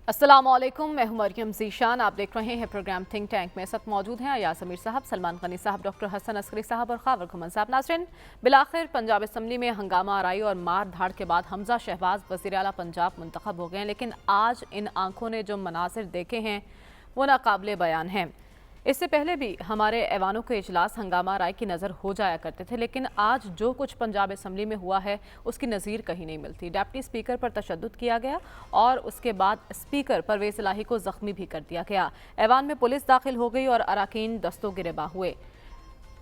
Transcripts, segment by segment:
अस्सलामुअलैकुम, मैं हूं मरियम ज़ीशान। आप देख रहे हैं प्रोग्राम थिंक टैंक। में साथ मौजूद हैं अयाज अमीर साहब, सलमान गनी साहब, डॉक्टर हसन अस्करी साहब और खावर घुमन साहब। नाज़रीन, बिलाखिर पंजाब असम्बली में हंगामा आराई और मार धाड़ के बाद हमजा शहबाज वज़ीर आला पंजाब मुंतखब हो गए हैं, लेकिन आज इन आंखों ने जो मनासिर देखे हैं वो नाकाबिले बयान हैं। इससे पहले भी हमारे ऐवानों के इजलास हंगामा राय की नज़र हो जाया करते थे, लेकिन आज जो कुछ पंजाब असम्बली में हुआ है उसकी नज़ीर कहीं नहीं मिलती। डिप्टी स्पीकर पर तशद्दुद किया गया और उसके बाद स्पीकर परवेज़ इलाही को ज़ख्मी भी कर दिया गया। ऐवान में पुलिस दाखिल हो गई और अरकान दस्तों गिरेबां हुए।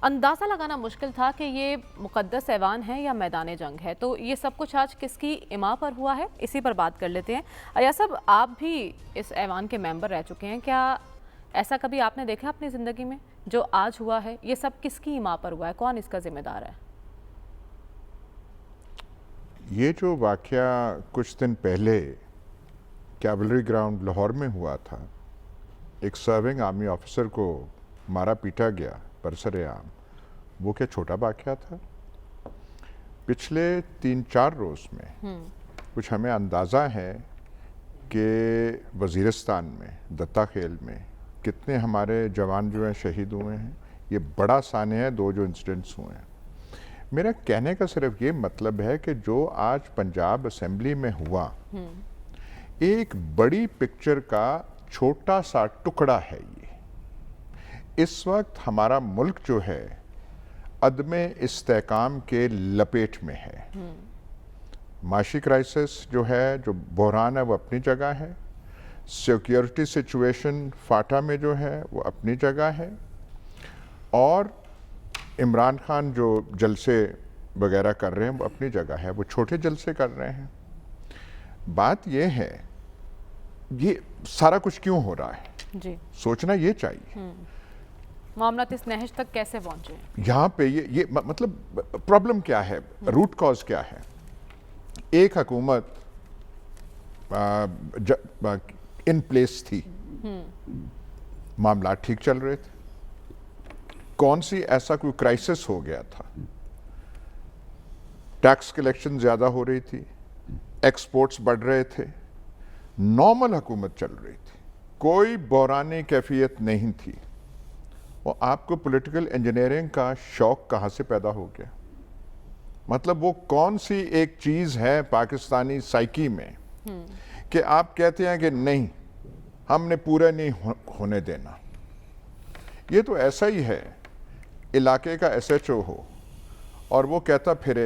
अंदाज़ा लगाना मुश्किल था कि ये मुक़द्दस ऐवान है या मैदान जंग है। तो ये सब कुछ आज किसकी इमा पर हुआ है, इसी पर बात कर लेते हैं। अया साहब, आप भी इस ऐवान के मेंबर रह चुके हैं, क्या ऐसा कभी आपने देखा अपनी ज़िंदगी में जो आज हुआ है? ये सब किसकी इमा पर हुआ है, कौन इसका जिम्मेदार है? ये जो वाक़या कुछ दिन पहले कैवलरी ग्राउंड लाहौर में हुआ था, एक सर्विंग आर्मी ऑफिसर को मारा पीटा गया बरसरे-आम, वो क्या छोटा वाक़या था? पिछले 3-4 रोज़ में कुछ हमें अंदाज़ा है कि वज़ीरिस्तान में, दत्ता खेल में कितने हमारे जवान जो हैं शहीद हुए हैं। ये बड़ा साने है 2 जो इंसिडेंट्स हुए हैं। मेरा कहने का सिर्फ ये मतलब है कि जो आज पंजाब असेंबली में हुआ, एक बड़ी पिक्चर का छोटा सा टुकड़ा है। ये इस वक्त हमारा मुल्क जो है अदमे इस्तेकाम के लपेट में है। माशी क्राइसिस जो है, जो बहरान है, वो अपनी जगह है। सिक्योरिटी सिचुएशन फाटा में जो है वो अपनी जगह है, और इमरान खान जो जलसे वगैरह कर रहे हैं वो अपनी जगह है। वो छोटे जलसे कर रहे हैं। बात ये है, ये सारा कुछ क्यों हो रहा है जी, सोचना ये चाहिए। मामला इस नहज तक कैसे पहुंचे? यहाँ पे ये मतलब प्रॉब्लम क्या है, रूट कॉज क्या है? एक हुकूमत इन प्लेस थी, मामला ठीक चल रहे थे। कौन सी ऐसा कोई क्राइसिस हो गया था? टैक्स कलेक्शन ज्यादा हो रही थी, एक्सपोर्ट्स बढ़ रहे थे, नॉर्मल हुकूमत चल रही थी, कोई बहरानी कैफियत नहीं थी। और आपको पॉलिटिकल इंजीनियरिंग का शौक कहां से पैदा हो गया? मतलब वो कौन सी एक चीज है पाकिस्तानी साइकी में कि आप कहते हैं कि नहीं, हमने पूरा नहीं होने देना। ये तो ऐसा ही है, इलाके का SHO हो और वो कहता फिरे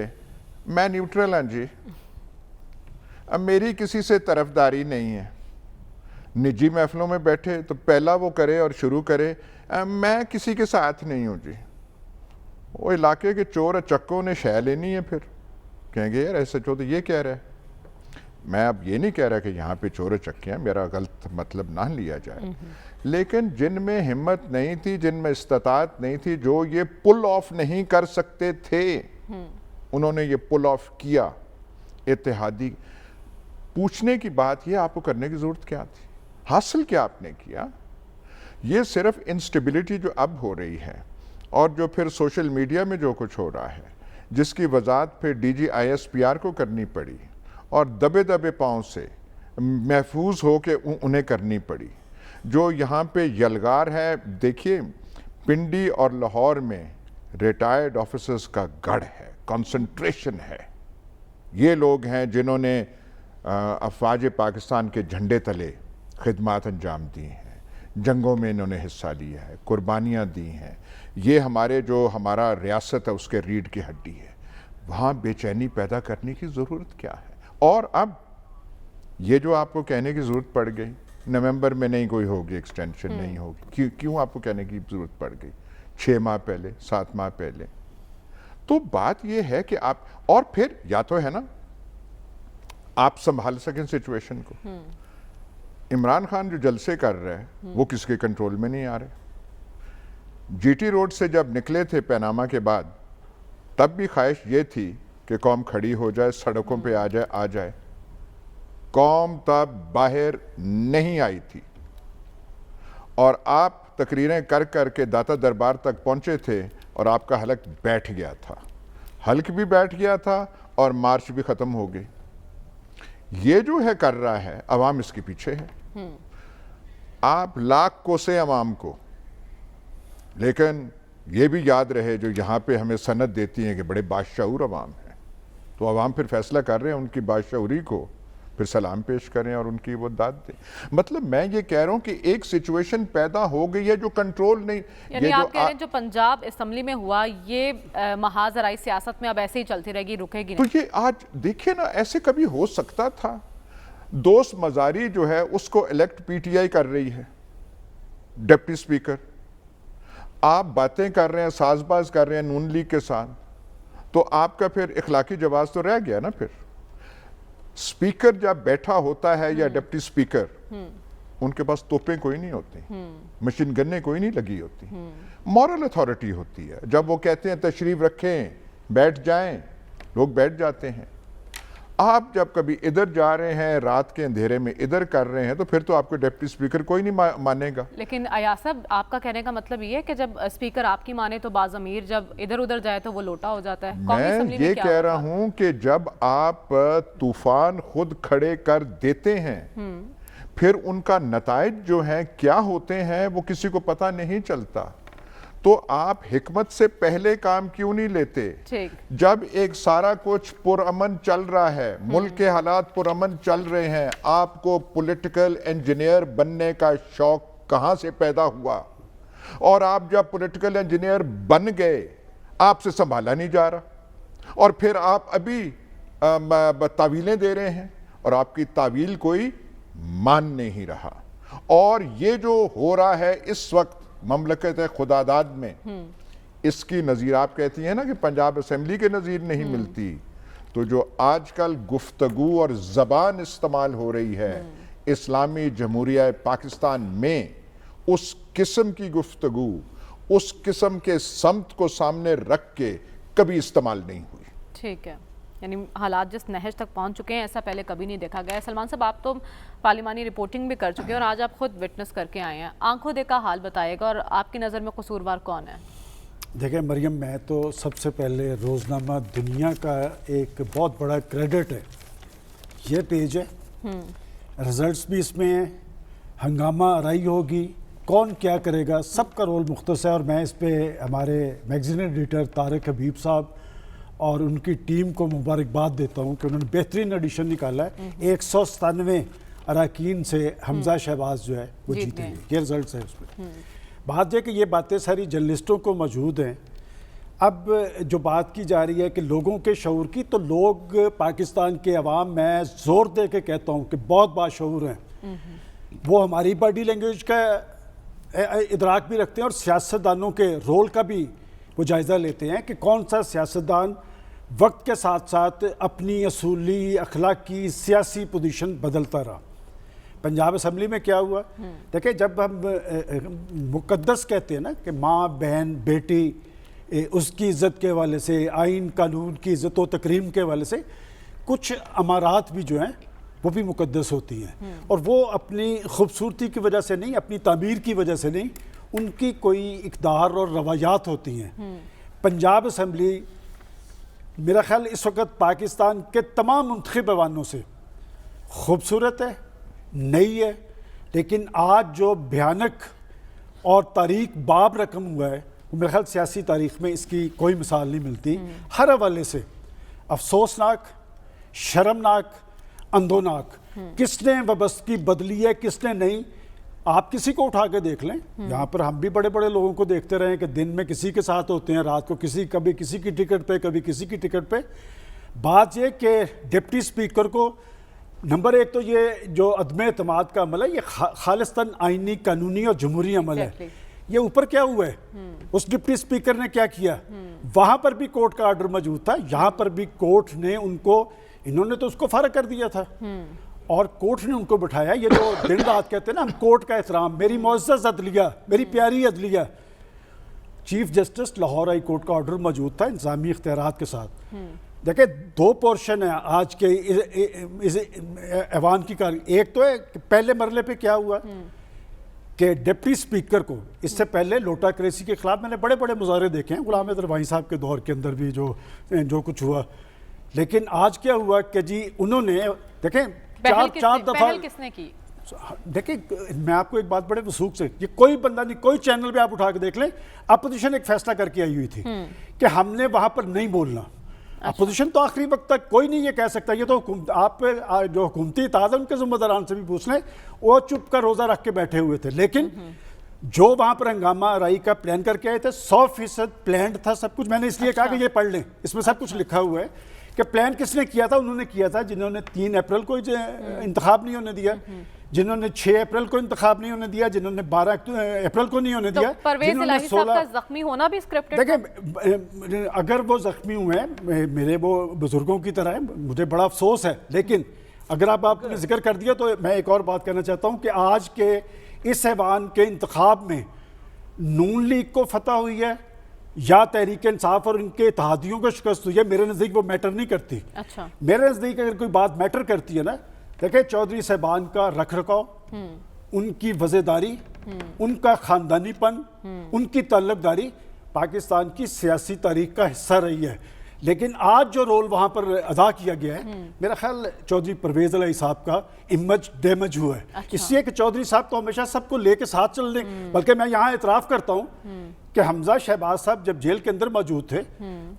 मैं न्यूट्रल हूं जी, अब मेरी किसी से तरफदारी नहीं है। निजी महफिलों में बैठे तो पहला वो करे और शुरू करे मैं किसी के साथ नहीं हूं जी। वो इलाके के चोर और चक्कों ने शह लेनी है, फिर कहेंगे यार SHO तो ये कह रहा है। मैं अब ये नहीं कह रहा कि यहाँ पे चोर चक्के हैं, मेरा गलत मतलब ना लिया जाए, लेकिन जिनमें हिम्मत नहीं थी, जिनमें इस्तात नहीं थी, जो ये पुल ऑफ नहीं कर सकते थे, उन्होंने ये पुल ऑफ किया। इत्तेहादी पूछने की बात, ये आपको करने की जरूरत क्या थी? हासिल क्या आपने किया? ये सिर्फ इंस्टेबिलिटी जो अब हो रही है और जो फिर सोशल मीडिया में जो कुछ हो रहा है, जिसकी वजाहत फिर DG ISPR को करनी पड़ी और दबे दबे पाँव से महफूज हो के उन्हें करनी पड़ी। जो यहाँ पे यलगार है, देखिए पिंडी और लाहौर में रिटायर्ड ऑफिसर्स का गढ़ है, कंसंट्रेशन है। ये लोग हैं जिन्होंने अफवाज पाकिस्तान के झंडे तले खिदमात अंजाम दी हैं, जंगों में इन्होंने हिस्सा लिया है, कुर्बानियाँ दी हैं। ये हमारा रियासत है उसके रीढ़ की हड्डी है। वहाँ बेचैनी पैदा करने की ज़रूरत क्या है? और अब ये जो आपको कहने की ज़रूरत पड़ गई नवंबर में नहीं कोई होगी, एक्सटेंशन नहीं होगी, क्यों आपको कहने की ज़रूरत पड़ गई 6 माह पहले, 7 माह पहले? तो बात ये है कि आप, और फिर या तो है ना आप संभाल सकें सिचुएशन को। इमरान खान जो जलसे कर रहे हैं वो किसके कंट्रोल में नहीं आ रहे। GT रोड से जब निकले थे पैनामा के बाद, तब भी ख्वाहिश ये थी कि कौम खड़ी हो जाए, सड़कों पे आ जाए। कौम तब बाहर नहीं आई थी और आप तकरीरें कर कर के दाता दरबार तक पहुंचे थे और आपका हलक बैठ गया था। हल्क भी बैठ गया था और मार्च भी ख़त्म हो गई। ये जो है कर रहा है, अवाम इसके पीछे है। आप लाख कोसे अवाम को, लेकिन ये भी याद रहे जो यहाँ पे हमें सनद देती हैं कि बड़े बादशाहूर अवाम हैं, तो अवाम फिर फैसला कर रहे हैं, उनकी बादशाहूरी को फिर सलाम पेश करें और उनकी वो दाद दें। मतलब मैं ये कह रहा हूँ कि एक सिचुएशन पैदा हो गई है जो कंट्रोल नहीं, यानी आप कह रहे हैं जो पंजाब असम्बली में हुआ ये महाजराई सियासत में अब ऐसे ही चलती रहेगी, रुकेगी तो नहीं। ये आज देखिए ना, ऐसे कभी हो सकता था? दोस्त मजारी जो है उसको इलेक्ट पीटीआई कर रही है, डिप्टी स्पीकर, आप बातें कर रहे हैं, साजबाज कर रहे हैं नून लीग के साथ, तो आपका फिर इखलाकी जवाब तो रह गया ना। फिर स्पीकर जब बैठा होता है या डिप्टी स्पीकर, उनके पास तोपें कोई नहीं होती, मशीन गन्ने कोई नहीं लगी होती, मॉरल अथॉरिटी होती है। जब वो कहते हैं तशरीफ रखें, बैठ जाएं, लोग बैठ जाते हैं। आप जब कभी इधर जा रहे हैं, रात के अंधेरे में इधर कर रहे हैं, तो फिर तो आपको डिप्टी स्पीकर कोई नहीं मानेगा। लेकिन अयाज साहब, आपका कहने का मतलब ये है कि जब स्पीकर आपकी माने तो बाज़मीर जब इधर उधर जाए तो वो लोटा हो जाता है। मैं ये कह रहा हूं कि जब आप तूफान खुद खड़े कर देते हैं, फिर उनका नताइज जो हैं क्या होते हैं वो किसी को पता नहीं चलता। तो आप हिकमत से पहले काम क्यों नहीं लेते? जब एक सारा कुछ पुरअमन चल रहा है, मुल्क के हालात पुरअमन चल रहे हैं, आपको पॉलिटिकल इंजीनियर बनने का शौक कहां से पैदा हुआ? और आप जब पॉलिटिकल इंजीनियर बन गए, आपसे संभाला नहीं जा रहा, और फिर आप अभी तावीलें दे रहे हैं और आपकी तावील कोई मान नहीं रहा। और ये जो हो रहा है इस वक्त ममलकत खुदादाद में, इसकी नज़ीर आप कहती हैं ना कि पंजाब असेंबली के नज़ीर नहीं मिलती, तो जो आजकल गुफ्तगू और ज़बान इस्तेमाल हो रही है इस्लामी जमहूरिया पाकिस्तान में, उस किस्म की गुफ्तगू, उस किस्म के समत को सामने रख के कभी इस्तेमाल नहीं हुई। ठीक है, यानी हालात जिस नहज तक पहुंच चुके हैं ऐसा पहले कभी नहीं देखा गया। सलमान साहब, आप तो पार्लिमानी रिपोर्टिंग भी कर चुके हैं और आज आप खुद विटनेस करके आए हैं, आंखों देखा हाल बताएगा, और आपकी नज़र में कसूरवार कौन है? देखिए मरियम, मैं तो सबसे पहले रोज़नामा दुनिया का एक बहुत बड़ा क्रेडिट है, ये पेज है, रिजल्ट्स भी इसमें है, हंगामा आराई होगी, कौन क्या करेगा, सबका रोल मुख्तस है। और मैं इस पर हमारे मैगजीन एडिटर तारिक हबीब साहब और उनकी टीम को मुबारकबाद देता हूँ कि उन्होंने बेहतरीन एडिशन निकाला है। 197 अरकान से हमजा शहबाज जो है वो जीते हैं, ये रिजल्ट है उसमें। बात है कि ये बातें सारी जर्नलिस्टों को मौजूद हैं। अब जो बात की जा रही है कि लोगों के शऊर की, तो लोग पाकिस्तान के अवाम, मैं ज़ोर दे के कहता हूँ कि बहुत बाशऊर हैं, वो हमारी बॉडी लैंग्वेज का इदराक भी रखते हैं और सियासतदानों के रोल का भी वो जायज़ा लेते हैं कि कौन सा सियासतदान वक्त के साथ साथ अपनी असूली, अखलाकी, सियासी पोजीशन बदलता रहा। पंजाब असम्बली में क्या हुआ, देखिए जब हम मुकद्दस कहते हैं ना कि माँ, बहन, बेटी, उसकी इज़्ज़त के हवाले से, आइन कानून की इज़्ज़त व तकरीम के हवाले से, कुछ अमारात भी जो हैं वो भी मुकद्दस होती हैं, और वो अपनी खूबसूरती की वजह से नहीं, अपनी तामीर की वजह से नहीं, उनकी कोई इक़दार और रवायात होती हैं। पंजाब असम्बली मेरा ख्याल इस वक्त पाकिस्तान के तमाम मुंतखब ऐवानों से खूबसूरत है, नई है, लेकिन आज जो भयानक और तारीख बाब रकम हुआ है, वो मेरे ख्याल सियासी तारीख में इसकी कोई मिसाल नहीं मिलती। हर हवाले से अफसोसनाक, शर्मनाक, अंधोनाक। किसने वाबस्तगी बदली है, किसने नहीं, आप किसी को उठा के देख लें। यहाँ पर हम भी बड़े बड़े लोगों को देखते रहे कि दिन में किसी के साथ होते हैं, रात को कभी किसी की टिकट पे, कभी किसी की टिकट पे। बात ये कि डिप्टी स्पीकर को, नंबर एक तो ये जो अदम एतमाद का अमल है, ये खालिस्तान आइनी, कानूनी और जमहूरी अमल है। ये ऊपर क्या हुआ है, उस डिप्टी स्पीकर ने क्या किया, वहाँ पर भी कोर्ट का आर्डर मौजूद था, यहाँ पर भी कोर्ट ने उनको, इन्होंने तो उसको फारग कर दिया था और कोर्ट ने उनको बिठाया। ये जो दिन रात कहते हैं ना हम कोर्ट का एहतराम, मेरी मुअज़्ज़ज़ अदलिया, मेरी प्यारी अदलिया, chief justice Lahore high court का ऑर्डर मौजूद था इंतजामी इख्तियारात के साथ। देखिए दो पोर्शन है आज के इस ऐवान की कार्य। एक तो है कि पहले मरले पे क्या हुआ कि डिप्टी स्पीकर को, इससे पहले लोटाक्रेसी के खिलाफ मैंने बड़े बड़े मुजाहरे देखे हैं, गुलाम रवाई साहब के दौर के अंदर भी जो कुछ हुआ, लेकिन आज क्या हुआ कि जी उन्होंने, देखें चार दफा, किसने की? देखिए मैं आपको एक बात बड़े वसूख से, ये कोई बंदा नहीं, कोई चैनल पे आप उठा के देख लें, अपोजिशन एक फैसला करके आई हुई थी कि हमने वहां पर नहीं बोलना। अपोजिशन तो आखिरी वक्त तक कोई नहीं ये कह सकता, ये तो आप जो हुकूमती इत्तेहाद है उनके ज़िम्मेदारान से भी पूछ लें, वो चुप का रोज़ा रख के बैठे हुए थे। लेकिन जो वहां पर हंगामा आराई का प्लान करके आए थे 100% प्लान था सब कुछ। मैंने इसलिए कहा कि ये पढ़ लें, इसमें सब कुछ लिखा हुआ है कि प्लान किसने किया था। उन्होंने किया था जिन्होंने 3 अप्रैल को इंतखाब नहीं होने दिया, जिन्होंने 6 अप्रैल को इंतखाब नहीं होने दिया, जिन्होंने 12 अप्रैल को नहीं होने दिया, परवेज इलाही साहब का जख्मी होना भी स्क्रिप्टेड। देखिए अगर वो जख्मी हुए हैं, मेरे वो बुजुर्गों की तरह है, मुझे बड़ा अफसोस है, लेकिन अगर आपने जिक्र कर दिया तो मैं एक और बात कहना चाहता हूँ कि आज के इस ऐवान के इंतखाब में नून लीग को फतह हुई है या तहरीक इंसाफ और इनके इत्तेहादियों को शिकस्त हुई है, मेरे नज़दीक वो मैटर नहीं करती। अच्छा, मेरे नज़दीक अगर कोई बात मैटर करती है ना, देखिए चौधरी साहबान का रख रखाव, उनकी वज़ेदारी, उनका ख़ानदानीपन, उनकी ताल्लुकदारी पाकिस्तान की सियासी तारीख का हिस्सा रही है। लेकिन आज जो रोल वहाँ पर अदा किया गया है, मेरा ख्याल चौधरी परवेज़ इलाही साहब का इमेज डैमेज हुआ है। अच्छा। इसलिए कि चौधरी साहब तो हमेशा सबको लेके साथ चल रहे, बल्कि मैं यहाँ इतराफ़ करता हूँ कि हमजा शहबाज साहब जब जेल के अंदर मौजूद थे,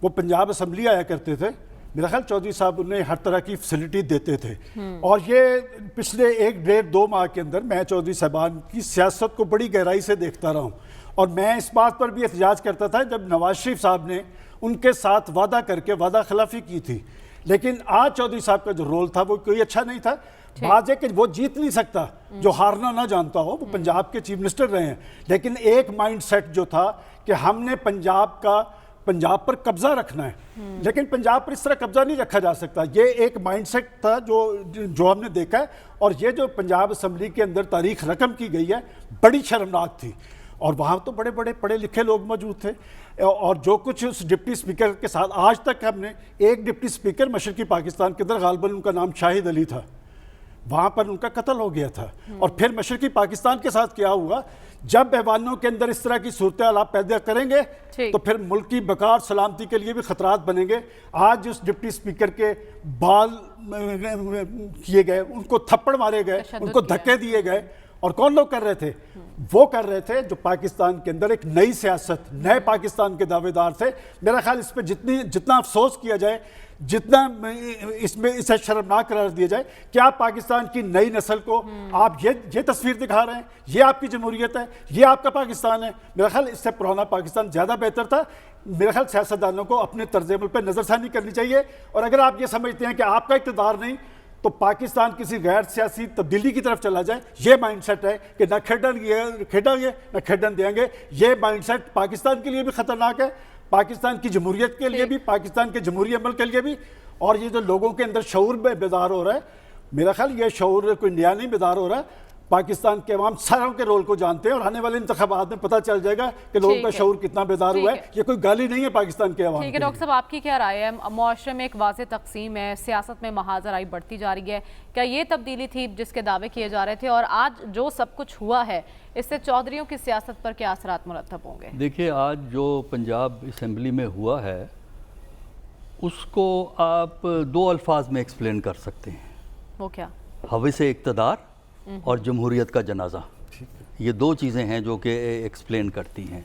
वो पंजाब असम्बली आया करते थे, मेरा ख्याल चौधरी साहब उन्हें हर तरह की फैसिलिटी देते थे। और ये पिछले 1-1.5-2 माह के अंदर मैं चौधरी साहबान की सियासत को बड़ी गहराई से देखता रहा हूँ, और मैं इस बात पर भी एहतजाज करता था जब नवाज शरीफ साहब ने उनके साथ वादा करके वादा खिलाफी की थी। लेकिन आज चौधरी साहब का जो रोल था वो कोई अच्छा नहीं था। बात है कि वो जीत नहीं सकता, जो हारना ना जानता हो। वो पंजाब के चीफ मिनिस्टर रहे हैं, लेकिन एक माइंड सेट जो था कि हमने पंजाब पर कब्जा रखना है, लेकिन पंजाब पर इस तरह कब्जा नहीं रखा जा सकता। ये एक माइंडसेट था जो हमने देखा है, और ये जो पंजाब असम्बली के अंदर तारीख रकम की गई है बड़ी शर्मनाक थी। और वहाँ तो बड़े बड़े पढ़े लिखे लोग मौजूद थे, और जो कुछ उस डिप्टी स्पीकर के साथ आज तक हमने एक डिप्टी स्पीकर मशरकी पाकिस्तान के अंदर गालिबन उनका नाम शाहिद अली था, वहाँ पर उनका कत्ल हो गया था। और फिर मशरकी पाकिस्तान के साथ क्या हुआ, जब ऐवानों के अंदर इस तरह की सूरत आप पैदा करेंगे तो फिर मुल्क की बकार सलामती के लिए भी खतरात बनेंगे। आज उस डिप्टी स्पीकर के बाल किए गए, उनको थप्पड़ मारे गए, उनको धक्के दिए गए, और कौन लोग कर रहे थे? वो कर रहे थे जो पाकिस्तान के अंदर एक नई सियासत, नए पाकिस्तान के दावेदार थे। मेरा ख्याल इस पर जितना अफसोस किया जाए, जितना इसमें इसे शर्मनाक करार दिया जाए, क्या पाकिस्तान की नई नस्ल को आप ये तस्वीर दिखा रहे हैं, ये आपकी जमहूरियत है, ये आपका पाकिस्तान है? मेरा ख्याल इससे पुराना पाकिस्तान ज़्यादा बेहतर था। मेरा ख्याल सियासतदानों को अपने तर्ज अमल पर नज़रसानी करनी चाहिए। और अगर आप ये समझते हैं कि आपका इक़्तिदार नहीं तो पाकिस्तान किसी गैर सियासी तब्दीली की तरफ चला जाए, ये माइंडसेट है कि न खेडेंगे न खेडन देंगे, ये माइंडसेट पाकिस्तान के लिए भी ख़तरनाक है, पाकिस्तान की जमहूरियत के लिए भी, पाकिस्तान के जमहूरी अमल के लिए भी। और ये जो लोगों के अंदर शऊर बेदार हो रहा है, मेरा ख्याल ये शऊर कोई नया नहीं बेदार हो रहा है। पाकिस्तान के अवाम सारों के रोल को जानते हैं, और आने वाले इंतखाबात में पता चल जाएगा कि लोगों का शऊर कितना बेदार हुआ है। ये कोई गाली नहीं है पाकिस्तान के अवाम। ठीक है डॉक्टर साहब, आपकी क्या राय है? मुआशरे में एक वाज़ेह तकसीम है, सियासत में महाजराई बढ़ती जा रही है, क्या ये तब्दीली थी जिसके दावे किए जा रहे थे, और आज जो सब कुछ हुआ है इससे चौधरियों की सियासत पर क्या असरात मुरतब होंगे? देखिए, आज जो पंजाब असम्बली में हुआ है उसको आप 2 अल्फाज में एक्सप्लेन कर सकते हैं। वो क्या? हवस इक़्तिदार और जमहूरियत का जनाजा। ये 2 चीज़ें हैं जो कि एक्सप्लेन करती हैं।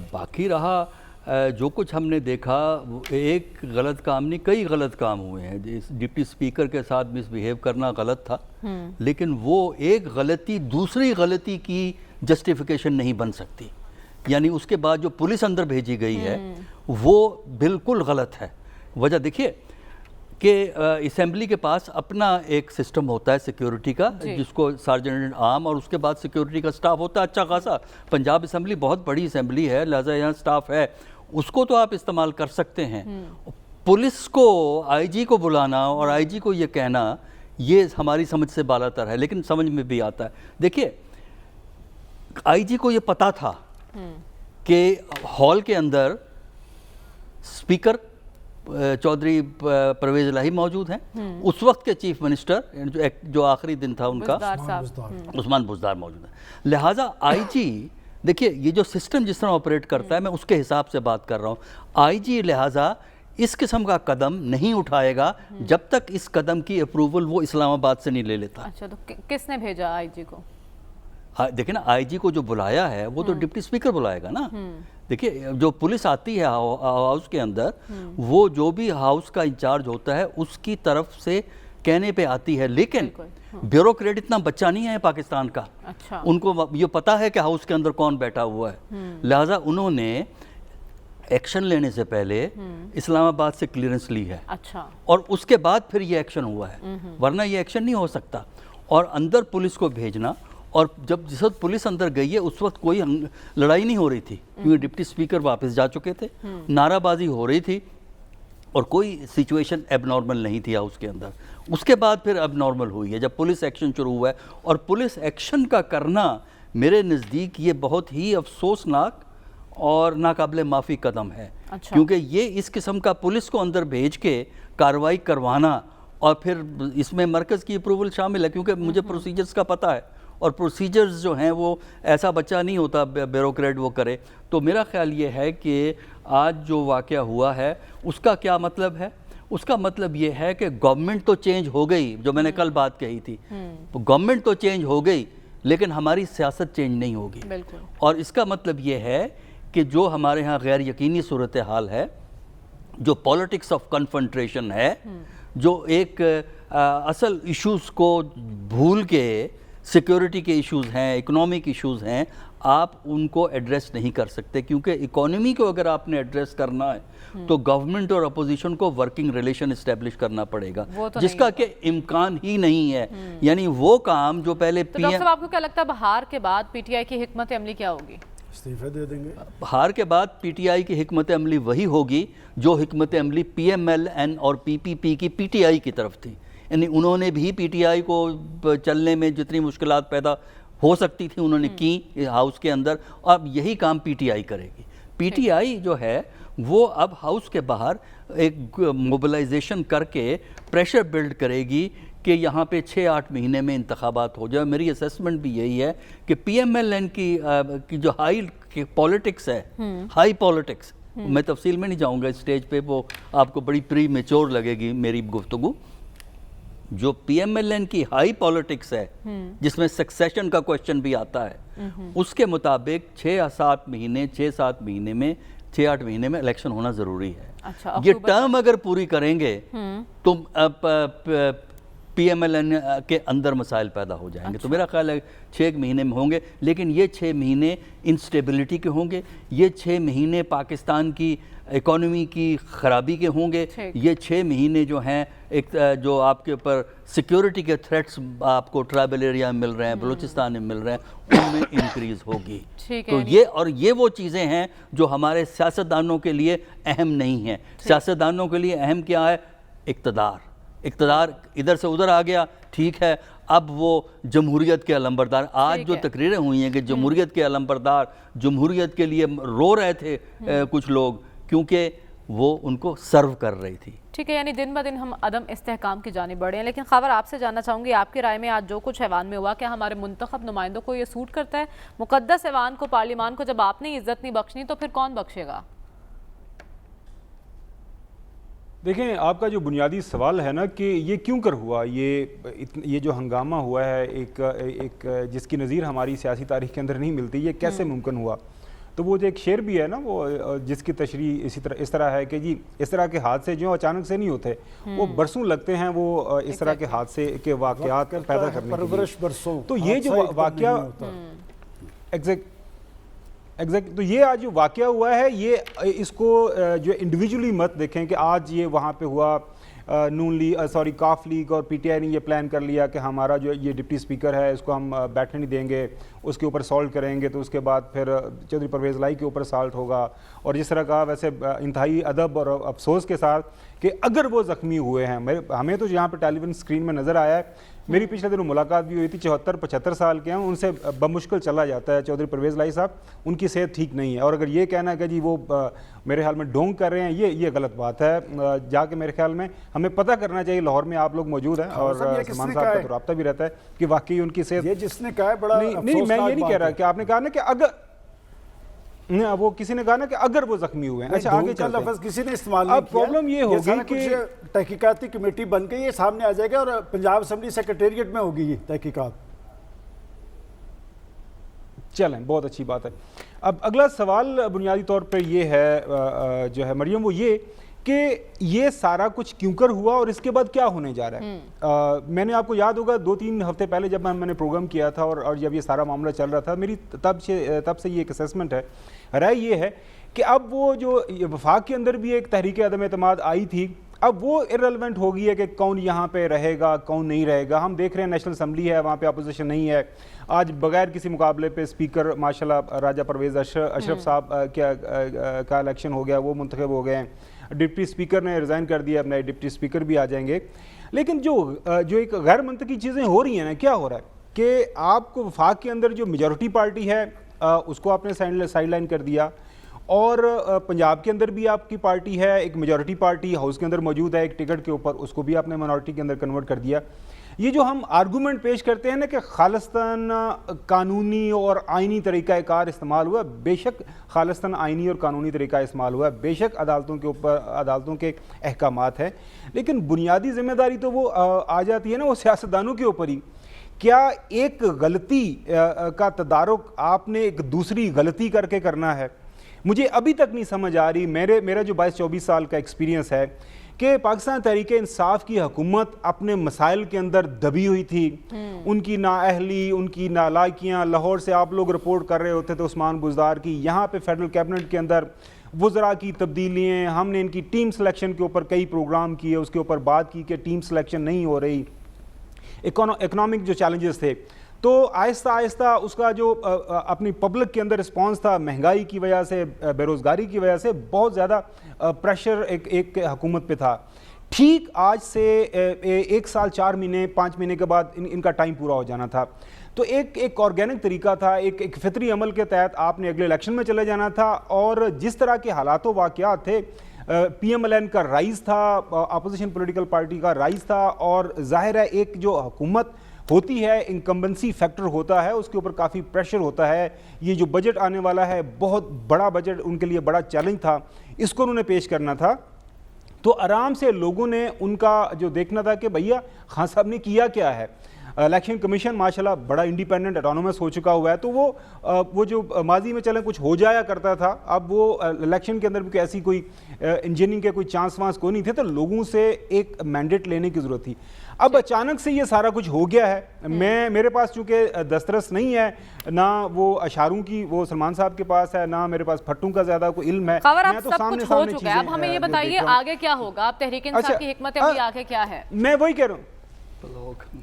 बाकी रहा जो कुछ हमने देखा, एक गलत काम नहीं, कई गलत काम हुए हैं। इस डिप्टी स्पीकर के साथ मिसबिहेव करना गलत था, लेकिन वो एक गलती दूसरी गलती की जस्टिफिकेशन नहीं बन सकती। यानी उसके बाद जो पुलिस अंदर भेजी गई है वो बिल्कुल गलत है। वजह देखिए कि असेंबली के पास अपना एक सिस्टम होता है सिक्योरिटी का, जिसको सार्जेंट आर्म, और उसके बाद सिक्योरिटी का स्टाफ होता है अच्छा खासा। पंजाब असेंबली बहुत बड़ी असेंबली है, लिहाजा यहाँ स्टाफ है, उसको तो आप इस्तेमाल कर सकते हैं। पुलिस को, आईजी को बुलाना और आईजी को ये कहना, ये हमारी समझ से बालातर है, लेकिन समझ में भी आता है। देखिए, आईजी को ये पता था कि हॉल के अंदर स्पीकर चौधरी परवेज इलाही मौजूद हैं, उस वक्त के चीफ मिनिस्टर जो आखिरी दिन था उनका उस्मान बुज़दार मौजूद है। लिहाजा आईजी, देखिए ये जो सिस्टम जिस तरह ऑपरेट करता है, मैं उसके हिसाब से बात कर रहा हूँ। आईजी लिहाजा इस किस्म का कदम नहीं उठाएगा जब तक इस कदम की अप्रूवल वो इस्लामाबाद से नहीं ले लेता। अच्छा, तो किसने भेजा आईजी को? देखिए ना, आईजी को जो बुलाया है वो तो डिप्टी स्पीकर बुलाएगा ना। देखिए, जो पुलिस आती है हाउस के अंदर, वो जो भी हाउस का इंचार्ज होता है उसकी तरफ से कहने पे आती है, लेकिन ब्यूरोक्रेट इतना बच्चा नहीं है पाकिस्तान का। अच्छा। उनको ये पता है कि हाउस के अंदर कौन बैठा हुआ है, लिहाजा उन्होंने एक्शन लेने से पहले इस्लामाबाद से क्लियरेंस ली है। अच्छा। और उसके बाद फिर ये एक्शन हुआ है, वरना ये एक्शन नहीं हो सकता। और अंदर पुलिस को भेजना, और जब जिस वक्त पुलिस अंदर गई है उस वक्त कोई लड़ाई नहीं हो रही थी, क्योंकि डिप्टी स्पीकर वापस जा चुके थे, नाराबाजी हो रही थी और कोई सिचुएशन एबनॉर्मल नहीं थी हाउस के अंदर। उसके बाद फिर एबनॉर्मल हुई है जब पुलिस एक्शन शुरू हुआ है। और पुलिस एक्शन का करना मेरे नज़दीक ये बहुत ही अफसोसनाक और नाकाबिले माफ़ी कदम है। अच्छा। क्योंकि ये इस किस्म का पुलिस को अंदर भेज के कार्रवाई करवाना, और फिर इसमें मरकज़ की अप्रूवल शामिल है, क्योंकि मुझे प्रोसीजर्स का पता है, और प्रोसीजर्स जो हैं वो ऐसा बच्चा नहीं होता ब्यूरोक्रेट वो करे। तो मेरा ख्याल ये है कि आज जो वाक़या हुआ है उसका क्या मतलब है? उसका मतलब ये है कि गवर्नमेंट तो चेंज हो गई, जो मैंने कल बात कही थी, गवर्नमेंट तो चेंज हो गई लेकिन हमारी सियासत चेंज नहीं होगी। बिल्कुल। और इसका मतलब ये है कि जो हमारे यहाँ गैर यकीनी सूरत हाल है, जो पॉलिटिक्स ऑफ कन्फ्रंट्रेशन है, जो एक असल इश्यूज़ को भूल के सिक्योरिटी के इश्यूज़ हैं, इकोनॉमिक इश्यूज़ हैं, आप उनको एड्रेस नहीं कर सकते। क्योंकि इकोनॉमी को अगर आपने एड्रेस करना है तो गवर्नमेंट और अपोजिशन को वर्किंग रिलेशन इस्टेब्लिश करना पड़ेगा, तो जिसका कि इम्कान ही नहीं है। यानी वो काम जो पहले तो डॉक्टर साहब, आपको क्या लगता है हार के बाद पीटीआई की हिकमत अमली क्या होगी? इस्तीफा दे देंगे। हार के बाद पीटीआई की हिकमत अमली वही होगी जो हिकमत अमली पीएमएलएन और पीपीपी की पीटीआई की तरफ थी। यानी उन्होंने भी पीटीआई को चलने में जितनी मुश्किलात पैदा हो सकती थी उन्होंने की हाउस के अंदर, और अब यही काम पीटीआई करेगी। पीटीआई जो है वो अब हाउस के बाहर एक मोबिलाइजेशन करके प्रेशर बिल्ड करेगी कि यहाँ पे 6-8 महीने में इंतखाबात हो जाए। मेरी असेसमेंट भी यही है कि पीएमएलएन की जो हाई पॉलिटिक्स है, हाई पॉलिटिक्स, मैं तफसील में नहीं जाऊँगा इस स्टेज पे, वो आपको बड़ी प्री मेच्योर लगेगी मेरी गुफ्तगू। जो पीएमएलएन की हाई पॉलिटिक्स है, जिसमें सक्सेशन का क्वेश्चन भी आता है, उसके मुताबिक 6-7 महीने 6-7 महीने में 6-8 महीने में इलेक्शन होना ज़रूरी है। अच्छा, ये टर्म अगर पूरी करेंगे तो पीएमएलएन के अंदर मसाइल पैदा हो जाएंगे। अच्छा। तो मेरा ख्याल है 6 महीने में होंगे, लेकिन ये 6 महीने इंस्टेबिलिटी के होंगे, ये 6 महीने पाकिस्तान की इकोनॉमी की ख़राबी के होंगे, ये 6 महीने जो हैं एक जो आपके ऊपर सिक्योरिटी के थ्रेट्स आपको ट्राइबल एरिया में मिल रहे हैं, बलूचिस्तान में मिल रहे हैं, उनमें इंक्रीज़ होगी। तो ये वो चीज़ें हैं जो हमारे सियासतदानों के लिए अहम नहीं हैं। सियासतदानों के लिए अहम क्या है? इक़्तिदार इधर से उधर आ गया, ठीक है, अब वो जमहूरियत के अलंबरदार, आज जो तकरीरें हुई हैं कि जमहूरियत के अलंबरदार जमहूरियत के लिए रो रहे थे कुछ लोग, क्योंकि वो उनको सर्व कर रही थी। ठीक है, यानी दिन ब दिन हम अदम इस्तेहकाम की जानिब बढ़े हैं। लेकिन खबर आपसे जानना चाहूँगी, आपकी राय में आज जो कुछ ऐवान में हुआ, क्या हमारे मुंतखब नुमाइंदों को ये सूट करता है? मुकद्दस ऐवान को, पार्लियामान को जब आपने इज्जत नहीं बख्शनी तो फिर कौन बख्शेगा? देखें, आपका जो बुनियादी सवाल है ना कि ये क्यों कर हुआ, ये जो हंगामा हुआ है एक जिसकी नज़ीर हमारी सियासी तारीख के अंदर नहीं मिलती, ये कैसे मुमकिन हुआ? तो वो जो एक शेर भी है ना, वो जिसकी तशरीह इस तरह है कि जी इस तरह के हादसे जो अचानक से नहीं होते, वो बरसों लगते हैं वो इस तरह के हादसे के वाक़यात पैदा करने परवरिश बरसों। तो ये जो वाक़या एग्जैक्ट तो ये आज जो वाक़या हुआ है, ये इसको जो इंडिविजुअली मत देखें कि आज ये वहाँ पे हुआ, काफ लीग और पीटीआई ने ये प्लान कर लिया कि हमारा जो ये डिप्टी स्पीकर है इसको हम बैठने नहीं देंगे, उसके ऊपर सॉल्ट करेंगे, तो उसके बाद फिर चौधरी परवेज़ लाई के ऊपर सॉल्ट होगा। और जिस तरह कहा वैसे इंतहाई अदब और अफसोस के साथ कि अगर वो ज़ख्मी हुए हैं, हमें तो यहाँ पर टेलीविजन स्क्रीन में नज़र आया है, मेरी पिछले दिनों मुलाकात भी हुई थी, 74-75 साल के हैं, उनसे बमुश्किल चला जाता है चौधरी परवेज़ लाई साहब, उनकी सेहत ठीक नहीं है। और अगर ये कहना है कि जी वो मेरे ख्याल में ढोंग कर रहे हैं, ये गलत बात है। जाके मेरे ख्याल में हमें पता करना चाहिए, लाहौर में आप लोग मौजूद हैं और सलमान साहब का तो रब्ता भी रहता है कि वाकई उनकी सेहत, ये जिसने कहा है बड़ा नहीं मैं ये नहीं कह रहा कि आपने कहा ना कि अगर नहीं, वो किसी ने कहा ना कि अगर वो जख्मी हुए हैं। अच्छा, आगे चलते हैं। लफ्ज़ किसी ने इस्तेमाल नहीं अब किया। प्रॉब्लम ये होगी सारा कि कुछ तहकीकाती कमेटी बन के ये सामने आ जाएगा और पंजाब असेंबली सेक्रेटेरिएट में होगी ये तहकीकात। चलें, बहुत अच्छी बात है। अब अगला सवाल बुनियादी तौर पे ये है जो है मरियम, वो ये कि ये सारा कुछ क्यों कर हुआ और इसके बाद क्या होने जा रहा है। मैंने, आपको याद होगा 2-3 हफ्ते पहले जब मैंने प्रोग्राम किया था और जब ये सारा मामला चल रहा था, मेरी तब से ये एक असेसमेंट है, राय ये है कि अब वो जो वफाक के अंदर भी एक तहरीक अदम एतमाद आई थी, अब वो इररेलेवेंट हो गई है कि कौन यहाँ पे रहेगा कौन नहीं रहेगा। हम देख रहे हैं नेशनल असम्बली है, वहाँ पे अपोजिशन नहीं है। आज बगैर किसी मुकाबले पे स्पीकर माशाल्लाह राजा परवेज़ अशरफ साहब का इलेक्शन हो गया, वो मुंतखब हो गए हैं। डिप्टी स्पीकर ने रिज़ाइन कर दिया, अपने डिप्टी स्पीकर भी आ जाएंगे। लेकिन जो एक गैर मंतकी चीज़ें हो रही हैं ना, क्या हो रहा है कि आपको वफाक के अंदर जो मेजॉरिटी पार्टी है उसको आपने साइड लाइन कर दिया, और पंजाब के अंदर भी आपकी पार्टी है, एक मेजॉरिटी पार्टी हाउस के अंदर मौजूद है एक टिकट के ऊपर, उसको भी आपने माइनॉरिटी के अंदर कन्वर्ट कर दिया। ये जो हम आर्गूमेंट पेश करते हैं ना कि खालिस्तान कानूनी और आइनी तरीक़ाकार इस्तेमाल हुआ, बेशक खालिस्तान आइनी और कानूनी तरीका इस्तेमाल हुआ, बेशक अदालतों के ऊपर अदालतों के अहकामात हैं, लेकिन बुनियादी जिम्मेदारी तो वो आ जाती है ना वो सियासतदानों के ऊपर ही। क्या एक गलती का तदारुक आपने एक दूसरी गलती करके करना है? मुझे अभी तक नहीं समझ आ रही। मेरा जो 22-24 साल का एक्सपीरियंस है कि पाकिस्तान तहरीक इंसाफ की हुकूमत अपने मसाइल के अंदर दबी हुई थी, उनकी नाअहली, उनकी नालायकियाँ, लाहौर से आप लोग रिपोर्ट कर रहे होते थे उस्मान बुज़दार की, यहाँ पे फेडरल कैबिनेट के अंदर वज़रा की तब्दीलियाँ, हमने इनकी टीम सिलेक्शन के ऊपर कई प्रोग्राम किए, उसके ऊपर बात की कि टीम सिलेक्शन नहीं हो रही, इकोनॉमिक जो चैलेंजेस थे, तो आहिस्ता आहिस्ता उसका जो अपनी पब्लिक के अंदर रिस्पांस था, महंगाई की वजह से, बेरोज़गारी की वजह से बहुत ज़्यादा प्रेशर एक हुकूमत पे था। ठीक आज से 1 साल 4 महीने 5 महीने के बाद इनका टाइम पूरा हो जाना था। तो एक ऑर्गेनिक तरीका था, एक फितरी अमल के तहत आपने अगले इलेक्शन में चले जाना था, और जिस तरह के हालातों वाक़यात थे, PMLN का राइज था, अपोजिशन पॉलिटिकल पार्टी का राइज था, और जाहिर है एक जो हुकूमत होती है, इनकम्बेंसी फैक्टर होता है, उसके ऊपर काफ़ी प्रेशर होता है। ये जो बजट आने वाला है बहुत बड़ा बजट, उनके लिए बड़ा चैलेंज था, इसको उन्होंने पेश करना था। तो आराम से लोगों ने उनका जो देखना था कि भैया खान साहब ने किया क्या है। इलेक्शन कमीशन माशाल्लाह बड़ा इंडिपेंडेंट ऑटोनोमस हो चुका हुआ है, तो वो जो माजी में चले कुछ हो जाया करता था, अब वो इलेक्शन के अंदर भी ऐसी कोई इंजीनियरिंग के कोई चांस वांस कोई नहीं थे, तो लोगों से एक मैंडेट लेने की ज़रूरत थी। अब अचानक से ये सारा कुछ हो गया है। मेरे पास चूंकि दस्तरस नहीं है, ना वो अशारों की वो सलमान साहब के पास है, ना मेरे पास फट्टू का ज्यादा कोई इल्म है। मैं तो सामने हो चुका है। अब हमें ये बताइए आगे क्या होगा? अब तहरीक इंसाफ की हिकमत अमली आगे क्या है? मैं वही कह रहा हूँ,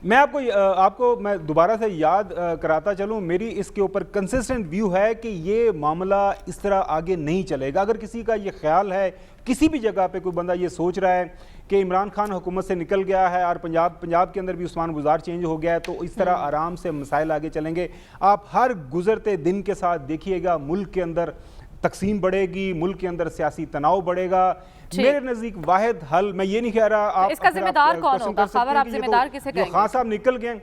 मैं आपको मैं दोबारा से याद कराता चलूं, मेरी इसके ऊपर कंसिस्टेंट व्यू है कि ये मामला इस तरह आगे नहीं चलेगा। अगर किसी का ये ख्याल है, किसी भी जगह पे कोई बंदा ये सोच रहा है कि इमरान खान हुकूमत से निकल गया है और पंजाब के अंदर भी उस्मान बुज़दार चेंज हो गया है, तो इस तरह आराम से मसाइल आगे चलेंगे। आप हर गुजरते दिन के साथ देखिएगा मुल्क के अंदर तकसीम बढ़ेगी, मुल्क के अंदर सियासी तनाव बढ़ेगा। मेरे नजदीक वाहिद हल, मैं ये नहीं कह रहा आप इसका जिम्मेदार कौन होगा? खबर आप जिम्मेदार किसे कहेंगे? खान साहब निकल गए,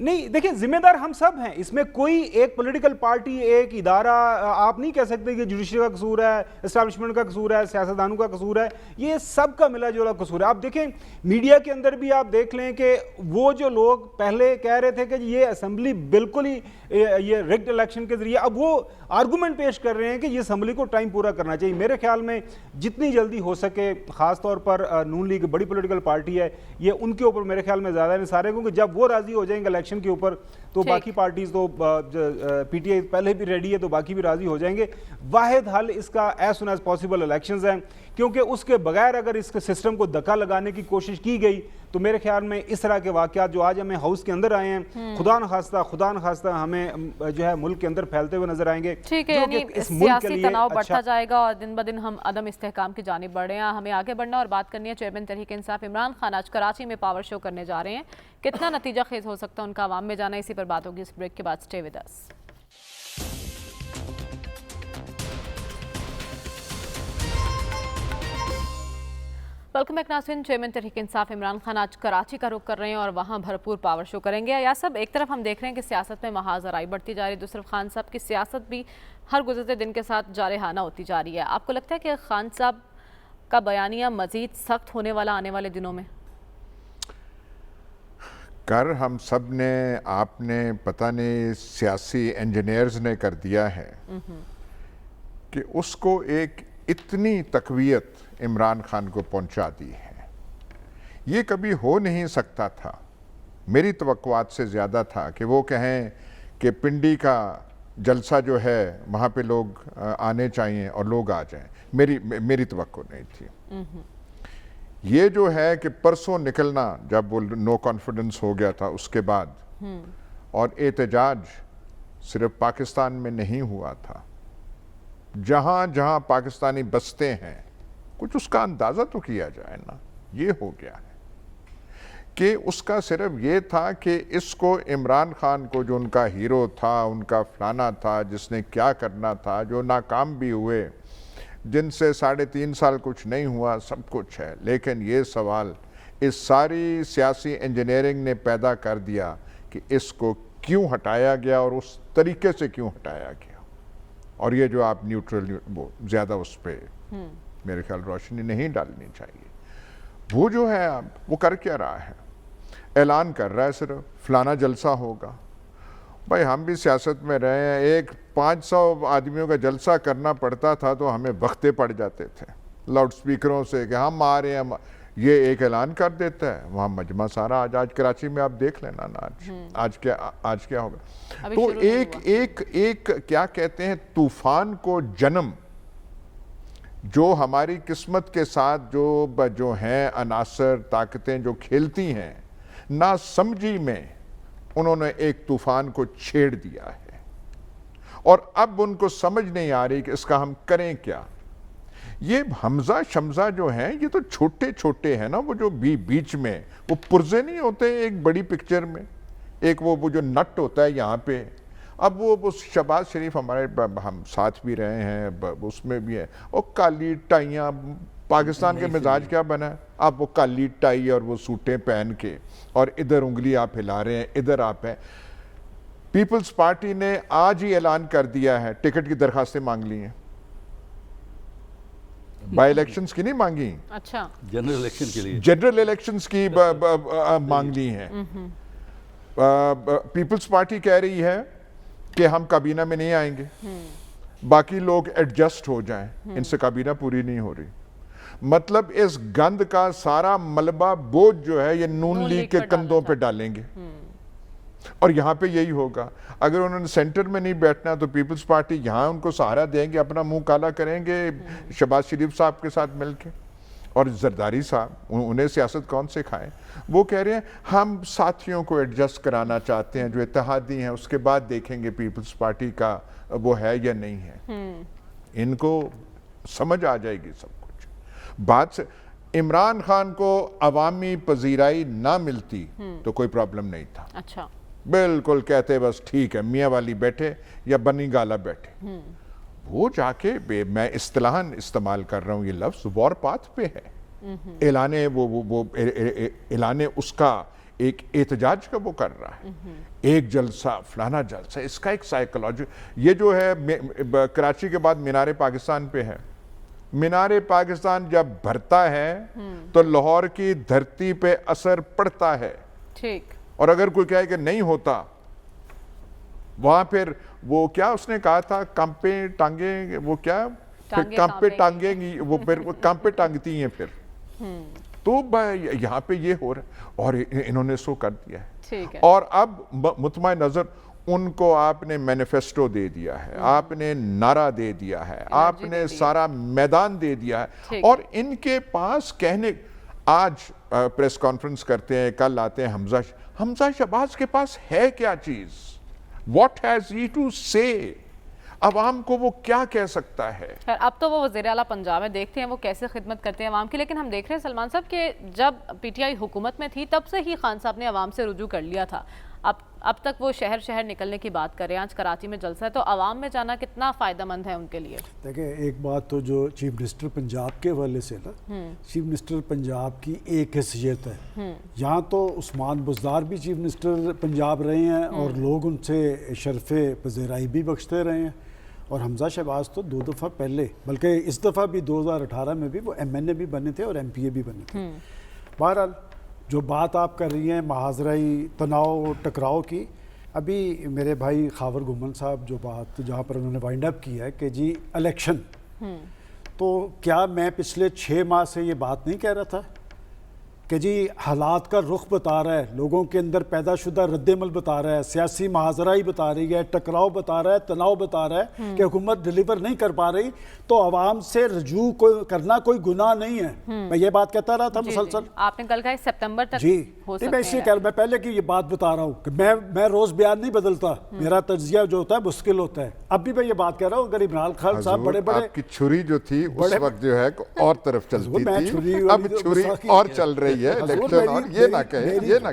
नहीं देखिए जिम्मेदार हम सब हैं, इसमें कोई एक पॉलिटिकल पार्टी, एक इदारा, आप नहीं कह सकते कि जुडिशरी का कसूर है, एस्टैब्लिशमेंट का कसूर है, सियासतदानों का कसूर है, ये सब का मिला जुला कसूर है। आप देखें मीडिया के अंदर भी आप देख लें कि वो जो लोग पहले कह रहे थे कि ये असेंबली बिल्कुल ही ये रिग्ड इलेक्शन के जरिए, अब वो आर्गूमेंट पेश कर रहे हैं कि ये असेंबली को टाइम पूरा करना चाहिए। मेरे ख्याल में जितनी जल्दी हो सके, खास तौर पर नून लीग बड़ी पॉलिटिकल पार्टी है, ये उनके ऊपर मेरे ख्याल में ज़्यादा निसार है, क्योंकि जब वो राजी हो जाएंगे इलेक्शन के ऊपर तो बाकी पार्टीज तो PTI पहले भी रेडी है, तो बाकी भी राजी हो जाएंगे। वाहिद हल इसका as soon as possible elections हैं, क्योंकि उसके बगैर अगर इस सिस्टम को धक्का लगाने की कोशिश की गई तो मेरे ख्याल में इस तरह के वाकयात जो आज हमें हाउस के अंदर आए हैं, खुदा न खास्ता हमें जो है मुल्क के अंदर फैलते हुए नजर आएंगे। ठीक है, यानी सियासी तनाव बढ़ता जाएगा और दिन ब दिन हम अदम इस्तेहकाम की जानिब बढ़ रहे हैं। हमें आगे बढ़ना और बात करनी है चेयरमैन तहरीक इंसाफ इमरान खान आज कराची में पावर शो करने जा रहे हैं। कितना नतीजा खेज हो सकता है उनका आवाम में जाना, इसी पर बात होगी इस ब्रेक के बाद। Stay with us. Welcome back नाज़रीन। चेयरमैन तहरीक इंसाफ इमरान खान आज कराची का रुख कर रहे हैं और वहाँ भरपूर पावर शो करेंगे। या सब एक तरफ हम देख रहे हैं कि सियासत में महाजराई बढ़ती जा रही है, दूसरी तरफ खान साहब की सियासत भी हर गुजरते दिन के साथ जारहाना होती जा रही है। आपको लगता है कि खान साहब का बयानिया मजीद सख्त होने वाला आने वाले दिनों में? कर हम सब ने, आपने, पता नहीं सियासी इंजीनियर्स ने कर दिया है कि उसको एक इतनी तकवीयत इमरान खान को पहुंचा दी है। ये कभी हो नहीं सकता था। मेरी तवक्कुआत से ज़्यादा था कि वो कहें कि पिंडी का जलसा जो है वहाँ पे लोग आने चाहिए और लोग आ जाएं। मेरी तवक्को नहीं थी। ये जो है कि परसों निकलना, जब वो नो कॉन्फिडेंस हो गया था उसके बाद, और एहतजाज सिर्फ पाकिस्तान में नहीं हुआ था, जहाँ जहाँ पाकिस्तानी बसते हैं, कुछ उसका अंदाज़ा तो किया जाए ना। ये हो गया है कि उसका सिर्फ ये था कि इसको इमरान खान को, जो उनका हीरो था, उनका फलाना था, जिसने क्या करना था, जो नाकाम भी हुए, जिनसे 3.5 साल कुछ नहीं हुआ, सब कुछ है, लेकिन ये सवाल इस सारी सियासी इंजीनियरिंग ने पैदा कर दिया कि इसको क्यों हटाया गया और उस तरीके से क्यों हटाया गया। और ये जो आप न्यूट्रल, वो ज़्यादा उस पर मेरे ख्याल रोशनी नहीं डालनी चाहिए। वो जो है वो कर क्या रहा है? ऐलान कर रहा है सिर्फ फलाना जलसा होगा। भाई हम भी सियासत में रहे हैं, एक 500 आदमियों का जलसा करना पड़ता था तो हमें वक्ते पड़ जाते थे लाउड स्पीकरों से कि हम आ रहे हैं। ये एक ऐलान कर देता है, वहाँ मजमा सारा आज कराची में आप देख लेना ना, आज क्या होगा। तो एक क्या कहते हैं, तूफान को जन्म जो हमारी किस्मत के साथ जो हैं अनासर, ताकतें जो खेलती हैं, ना समझी में उन्होंने एक तूफान को छेड़ दिया है और अब उनको समझ नहीं आ रही कि इसका हम करें क्या। ये हमजा शमजा जो हैं, ये तो छोटे छोटे हैं ना, वो जो बीच में वो पुर्जे नहीं होते एक बड़ी पिक्चर में, एक वो जो नट होता है यहाँ पे। अब वो शहबाज शरीफ हमारे, हम साथ भी रहे हैं, उसमें भी है, और काली टाइयाँ, पाकिस्तान के मिजाज क्या बना है, आप वो काली टाई और वो सूटें पहन के और इधर उंगली आप हिला रहे हैं, इधर आप हैं। पीपल्स पार्टी ने आज ही ऐलान कर दिया है, टिकट की दरखास्तें मांग ली हैं, बाई इलेक्शंस की नहीं मांगी, अच्छा, जनरल इलेक्शन के लिए, जनरल इलेक्शंस की मांग ली हैं। पीपल्स पार्टी कह रही है कि हम काबीना में नहीं आएंगे, बाकी लोग एडजस्ट हो जाएं, इनसे काबीना पूरी नहीं हो रही। मतलब इस गंद का सारा मलबा, बोझ जो है, ये नून लीग के कंधों पे डालेंगे और यहाँ पे यही होगा। अगर उन्होंने सेंटर में नहीं बैठना तो पीपल्स पार्टी यहाँ उनको सहारा देंगे, अपना मुंह काला करेंगे शहबाज शरीफ साहब के साथ मिलके। और जरदारी साहब, उन्हें सियासत कौन सिखाए? वो कह रहे हैं हम साथियों को एडजस्ट कराना चाहते हैं, जो इत्तेहादी हैं, उसके बाद देखेंगे पीपल्स पार्टी का वो है या नहीं है। इनको समझ आ जाएगी सब कुछ। बात से इमरान खान को अवामी पजीराई ना मिलती तो कोई प्रॉब्लम नहीं था। अच्छा, बिल्कुल कहते बस ठीक है, मियाँ वाली बैठे या बनी गाला बैठे। वो जाके, मैं इस्तिलाहन इस्तेमाल कर रहा हूँ ये लफ्ज, वॉर पाथ पे है। ऐलाने ऐलाने उसका एक एहतजाज का वो कर रहा है, एक जलसा, फलाना जलसा, इसका एक साइकोलॉजी। ये जो है कराची के बाद मीनारे पाकिस्तान पे है। मीनारे पाकिस्तान जब भरता है तो लाहौर की धरती पे असर पड़ता है। ठीक। और अगर कोई कहे कि नहीं होता, वहां फिर वो क्या उसने कहा था, कांपे टांगे, वो क्या, कांपे टांगेंगी, वो फिर वो कांपे टांगती हैं फिर। तो यहाँ पे ये हो रहा है और इन्होंने सो कर दिया है। ठीक है। और अब मुतमई नजर उनको आपने मैनिफेस्टो दे दिया है, आपने नारा दे दिया है, आपने सारा मैदान दे दिया है। और इनके पास कहने, आज प्रेस कॉन्फ्रेंस करते हैं, कल आते हैं हमजा शहबाज के पास है क्या चीज? व्हाट हैज ही टू से? अवाम को वो क्या कह सकता है? अब तो वो वज़ीर आला पंजाब में, देखते हैं वो कैसे खिदमत करते हैं अवाम की। लेकिन हम देख रहे हैं सलमान साहब कि जब पीटीआई हुकूमत में थी तब से ही खान साहब ने अवाम से रुजू कर लिया था। अब तक वो शहर शहर निकलने की बात कर रहे हैं, आज कराची में जलसा है, तो आवाम में जाना कितना फ़ायदेमंद है उनके लिए? देखिए, एक बात तो जो चीफ मिनिस्टर पंजाब के हवाले से ना, चीफ मिनिस्टर पंजाब की एक हैसियत है। यहाँ तो उस्मान बुज़दार भी चीफ मिनिस्टर पंजाब रहे हैं और लोग उनसे शर्फ़े पज़ीराई भी बख्शते रहे हैं, और हमजा शहबाज तो 2 दफ़ा पहले, बल्कि इस दफ़ा भी 2018 में भी वो MNA भी बने थे और MPA भी बने थे। बहरहाल जो बात आप कर रही हैं महाजराई तनाव टकराव की, अभी मेरे भाई खावर घुमन साहब जो बात जहाँ पर उन्होंने वाइंड अप किया है कि जी इलेक्शन, तो क्या मैं पिछले 6 माह से ये बात नहीं कह रहा था कि जी हालात का रुख बता रहा है, लोगों के अंदर पैदाशुदा रद्दमल बता रहा है, सियासी महाजराई बता रही है, टकराव बता रहा है, तनाव बता रहा है कि हुकूमत डिलीवर नहीं कर पा रही, तो आवाम से रजू करना कोई गुनाह नहीं है। मैं ये बात कहता रहा था मुसलसल। आपने कल कहा सितंबर तक जी हो नहीं, मैं इसलिए कह रहा, मैं पहले की ये बात बता रहा हूँ कि मैं रोज बयान नहीं बदलता, मेरा तज्जिया जो होता है मुश्किल होता है। अब भी मैं ये बात कह रहा हूँ, अगर इमरान खान साहब बड़े बड़े, आपकी छुरी जो थी उस वक्त जो है और तरफ चलती थी, अब छुरी और चल रही है इलेक्शन, और ये ना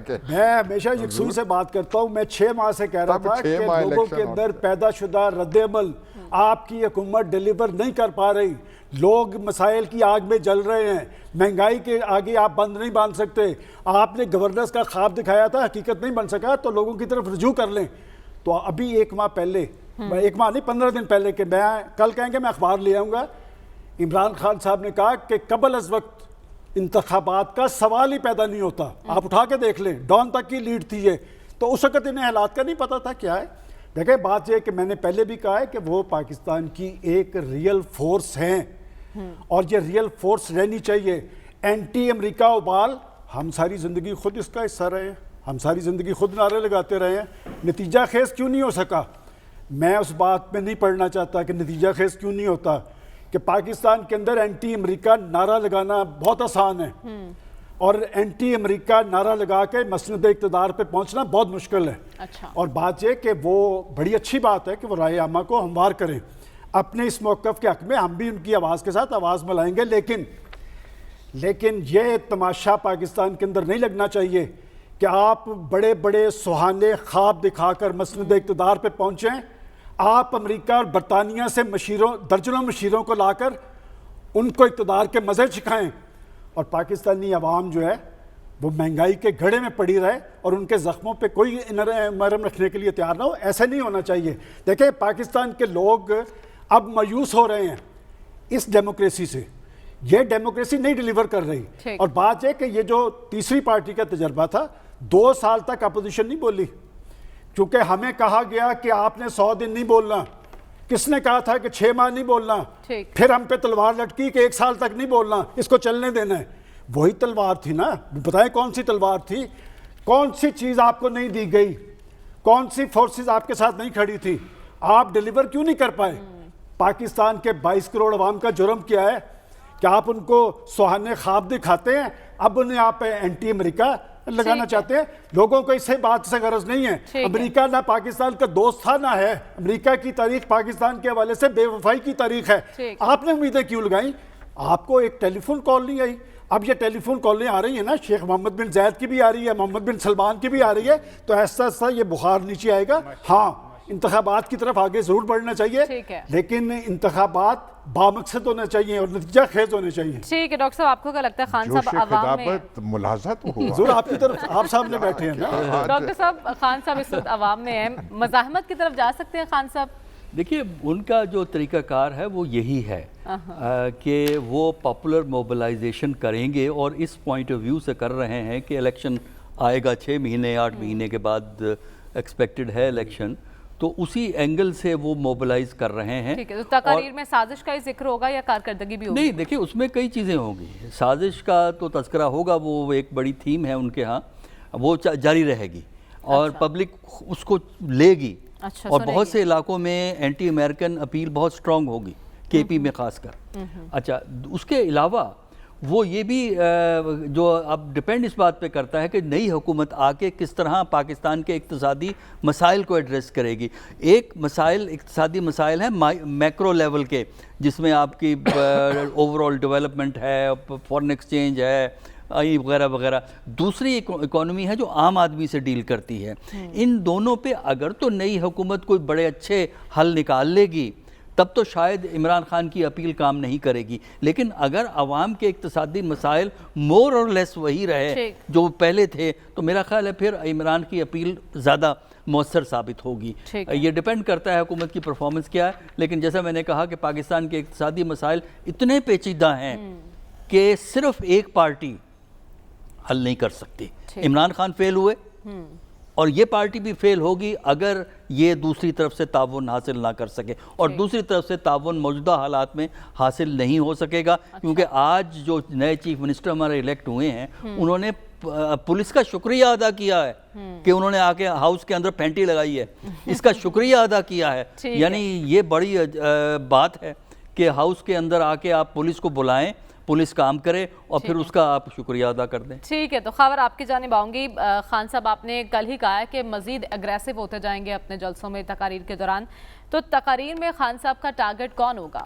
कहे। मैं हमेशा यकसुई से बात करता हूँ। मैं 6 माह से कह रहा था कि लोगों के अंदर पैदाशुदा रद्दमल आपकी हुकूमत डिलीवर नहीं कर पा रही, लोग मसाइल की आग में जल रहे हैं, महंगाई के आगे आप बंद नहीं बांध सकते, आपने गवर्नेंस का ख्वाब दिखाया था, हकीकत नहीं बन सका, तो लोगों की तरफ रुजू कर लें। तो अभी 1 माह पहले, 1 माह नहीं 15 दिन पहले, कि मैं कल कहेंगे मैं अखबार ले आऊँगा, इमरान खान साहब ने कहा कि कबल अज वक्त इंतखाबात का सवाल ही पैदा नहीं होता। आप उठा के देख लें, डॉन तक की लीड थी ये, तो उस वक्त इन्हें हालात का नहीं पता था क्या है। देखिए, बात यह कि मैंने पहले भी कहा है कि वो पाकिस्तान की एक रियल फोर्स हैं और ये रियल फोर्स रहनी चाहिए। एंटी अमेरिका उबाल, हम सारी ज़िंदगी खुद इसका हिस्सा रहे हैं, हम सारी ज़िंदगी खुद नारे लगाते रहे हैं, नतीजा खेज क्यों नहीं हो सका? मैं उस बात में नहीं पढ़ना चाहता कि नतीजा खेज क्यों नहीं होता, कि पाकिस्तान के अंदर एंटी अमेरिका नारा लगाना बहुत आसान है और एंटी अमेरिका नारा लगा के मसनद इक़्तिदार पे पहुंचना बहुत मुश्किल है। अच्छा। और बात यह कि वो बड़ी अच्छी बात है कि वो राय आमा को हमवार करें अपने इस मौक़िफ़ के हक़ में, हम भी उनकी आवाज़ के साथ आवाज़ मिलाएंगे, लेकिन ये तमाशा पाकिस्तान के अंदर नहीं लगना चाहिए कि आप बड़े बड़े सुहाने ख्वाब दिखाकर मसनद इक़्तिदार पे पहुँचें। आप अमेरिका और बरतानिया से दर्जनों मशीरों को लाकर उनको इक़्तिदार के मज़े छिखाएँ और पाकिस्तानी अवाम जो है वो महंगाई के घड़े में पड़ी रहे और उनके ज़ख्मों पे कोई मरहम रखने के लिए तैयार ना हो। ऐसा नहीं होना चाहिए। देखिए, पाकिस्तान के लोग अब मायूस हो रहे हैं इस डेमोक्रेसी से, ये डेमोक्रेसी नहीं डिलीवर कर रही। और बात है कि ये जो तीसरी पार्टी का तजर्बा था, 2 साल तक अपोजिशन नहीं बोली, क्योंकि हमें कहा गया कि आपने 100 दिन नहीं बोलना, किसने कहा था कि 6 माह नहीं बोलना, फिर हम पे तलवार लटकी कि 1 साल तक नहीं बोलना, इसको चलने देना है। वही तलवार थी ना, बताएं कौन सी तलवार थी? कौन सी चीज़ आपको नहीं दी गई? कौन सी फोर्सेस आपके साथ नहीं खड़ी थी? आप डिलीवर क्यों नहीं कर पाए? पाकिस्तान के 22 करोड़ अवाम का जुर्म क्या है कि आप उनको सुहाने ख्वाब दिखाते हैं, अब उन्हें आप एंटी अमेरिका लगाना चाहते हैं। लोगों को इससे बात से गरज नहीं है। अमेरिका ना पाकिस्तान का दोस्त था ना है। अमेरिका की तारीख पाकिस्तान के हवाले से बेवफाई की तारीख है। आपने उम्मीदें क्यों लगाई? आपको एक टेलीफोन कॉल नहीं आई। अब ये टेलीफोन कॉलें आ रही है ना, शेख मोहम्मद बिन जायद की भी आ रही है, मोहम्मद बिन सलमान की भी आ रही है, तो ऐसा ऐसा ये बुखार नीचे आएगा। हाँ, इंतखाबात की तरफ आगे जरूर बढ़ना चाहिए, लेकिन इंतखाबात बामकसद होना चाहिए और नतीजा खेज होने चाहिए। ठीक है डॉक्टर साहब, आपको क्या लगता है खान साहब अवाम में मुलाजा तो हुआ जरूर आपकी तरफ, आप सामने बैठे हैं ना डॉक्टर साहब, खान साहब इस वक्त अवाम में है, मज़ाहमत की तरफ जा सकते हैं खान साहब? देखिए, उनका जो तरीक़ाकार है वो यही है कि वो पॉपुलर मोबिलाइजेशन करेंगे और इस पॉइंट ऑफ व्यू से कर रहे हैं कि इलेक्शन आएगा 6 महीने 8 महीने के बाद एक्सपेक्टेड है इलेक्शन, तो उसी एंगल से वो मोबिलाइज कर रहे हैं। ठीक है, तो तकरीर में साजिश का ही जिक्र होगा या कारकर्दगी भी होगी? नहीं, देखिए उसमें कई चीज़ें होंगी। साजिश का तो तस्करा होगा, वो एक बड़ी थीम है उनके यहाँ, वो जारी रहेगी और पब्लिक उसको लेगी। अच्छा, और बहुत से इलाकों में एंटी अमेरिकन अपील बहुत स्ट्रॉन्ग होगी, केपी में खासकर। अच्छा, उसके अलावा वो ये भी जो अब डिपेंड इस बात पे करता है कि नई हुकूमत आके किस तरह पाकिस्तान के इक्तिसादी मसाइल को एड्रेस करेगी। एक इक्तिसादी मसाइल है मैक्रो लेवल के, जिसमें आपकी ओवरऑल डेवलपमेंट है, फॉरेन एक्सचेंज है, वगैरह वगैरह। दूसरी इकोनॉमी है जो आम आदमी से डील करती है। इन दोनों पे अगर तो नई हुकूमत कोई बड़े अच्छे हल निकाल लेगी तब तो शायद इमरान खान की अपील काम नहीं करेगी, लेकिन अगर अवाम के इक्तिसादी मसाइल मोर और लेस वही रहे जो पहले थे तो मेरा ख्याल है फिर इमरान की अपील ज़्यादा मौसर साबित होगी। ये डिपेंड करता है हुकूमत की परफॉर्मेंस क्या है, लेकिन जैसा मैंने कहा कि पाकिस्तान के इक्तिसादी मसाइल इतने पेचीदा हैं कि सिर्फ एक पार्टी हल नहीं कर सकती। इमरान खान फेल हुए और ये पार्टी भी फेल होगी अगर ये दूसरी तरफ से ताउन हासिल ना कर सके, और दूसरी तरफ से ताउन मौजूदा हालात में हासिल नहीं हो सकेगा। क्योंकि आज जो नए चीफ मिनिस्टर हमारे इलेक्ट हुए हैं उन्होंने पुलिस का शुक्रिया अदा किया है कि उन्होंने आके हाउस के अंदर पैंटी लगाई है, इसका शुक्रिया अदा किया है। यानी ये बड़ी बात है कि हाउस के अंदर आके आप पुलिस को बुलाएं, पुलिस काम करे और फिर उसका आप शुक्रिया अदा कर दें। ठीक है, तो खबर आपकी जानिब आऊंगी। खान साहब, आपने कल ही कहा है कि मजीद एग्रेसिव होते जाएंगे अपने जलसों में तकारीर के दौरान, तो तकारीर में खान साहब का टारगेट कौन होगा?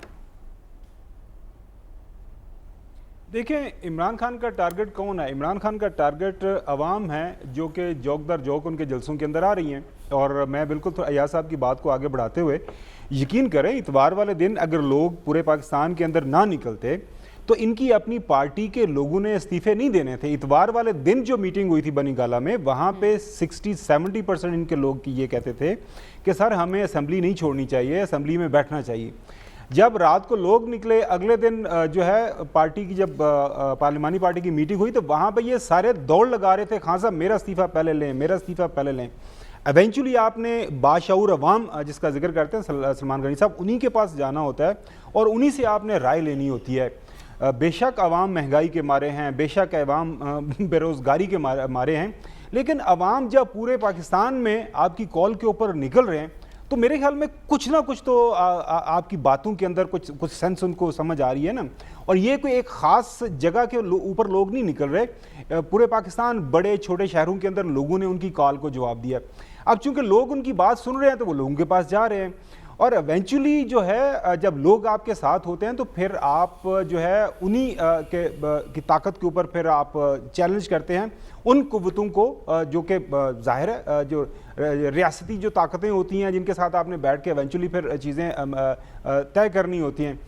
देखें, इमरान खान का टारगेट कौन है? इमरान खान का टारगेट अवाम है जो कि जोक दर जोक उनके जलसों के अंदर आ रही हैं। और मैं बिल्कुल अयाज साहब की बात को आगे बढ़ाते हुए, यकीन करें इतवार वाले दिन अगर लोग पूरे पाकिस्तान के अंदर ना निकलते तो इनकी अपनी पार्टी के लोगों ने इस्तीफे नहीं देने थे। इतवार वाले दिन जो मीटिंग हुई थी बनी गाला में, वहाँ पे 60-70% इनके लोग ये कहते थे कि सर हमें असेंबली नहीं छोड़नी चाहिए, असेंबली में बैठना चाहिए। जब रात को लोग निकले, अगले दिन जो है पार्टी की जब पार्लिमानी पार्टी की मीटिंग हुई तो वहाँ पे ये सारे दौड़ लगा रहे थे, खान साहब मेरा इस्तीफा पहले लें, मेरा इस्तीफा पहले लें। एवेंचुअली आपने बाशऊर अवाम जिसका जिक्र करते हैं सलमान गनी साहब, उन्हीं के पास जाना होता है और उन्हीं से आपने राय लेनी होती है। बेशक अवाम महंगाई के मारे हैं, बेशक अवाम बेरोज़गारी के मारे हैं, लेकिन अवाम जब पूरे पाकिस्तान में आपकी कॉल के ऊपर निकल रहे हैं तो मेरे ख्याल में कुछ ना कुछ तो आपकी बातों के अंदर कुछ सेंस उनको समझ आ रही है ना। और ये कोई एक ख़ास जगह के ऊपर लोग नहीं निकल रहे, पूरे पाकिस्तान बड़े छोटे शहरों के अंदर लोगों ने उनकी कॉल को जवाब दिया। अब चूंकि लोग उनकी बात सुन रहे हैं तो वो लोगों के पास जा रहे हैं, और एवेंचुअली जो है जब लोग आपके साथ होते हैं तो फिर आप जो है उन्हीं की ताकत के ऊपर फिर आप चैलेंज करते हैं उन कुव्वतों को जो कि जाहिर है जो रियासती जो ताकतें होती हैं जिनके साथ आपने बैठ के एवेंचुअली फिर चीज़ें तय करनी होती हैं।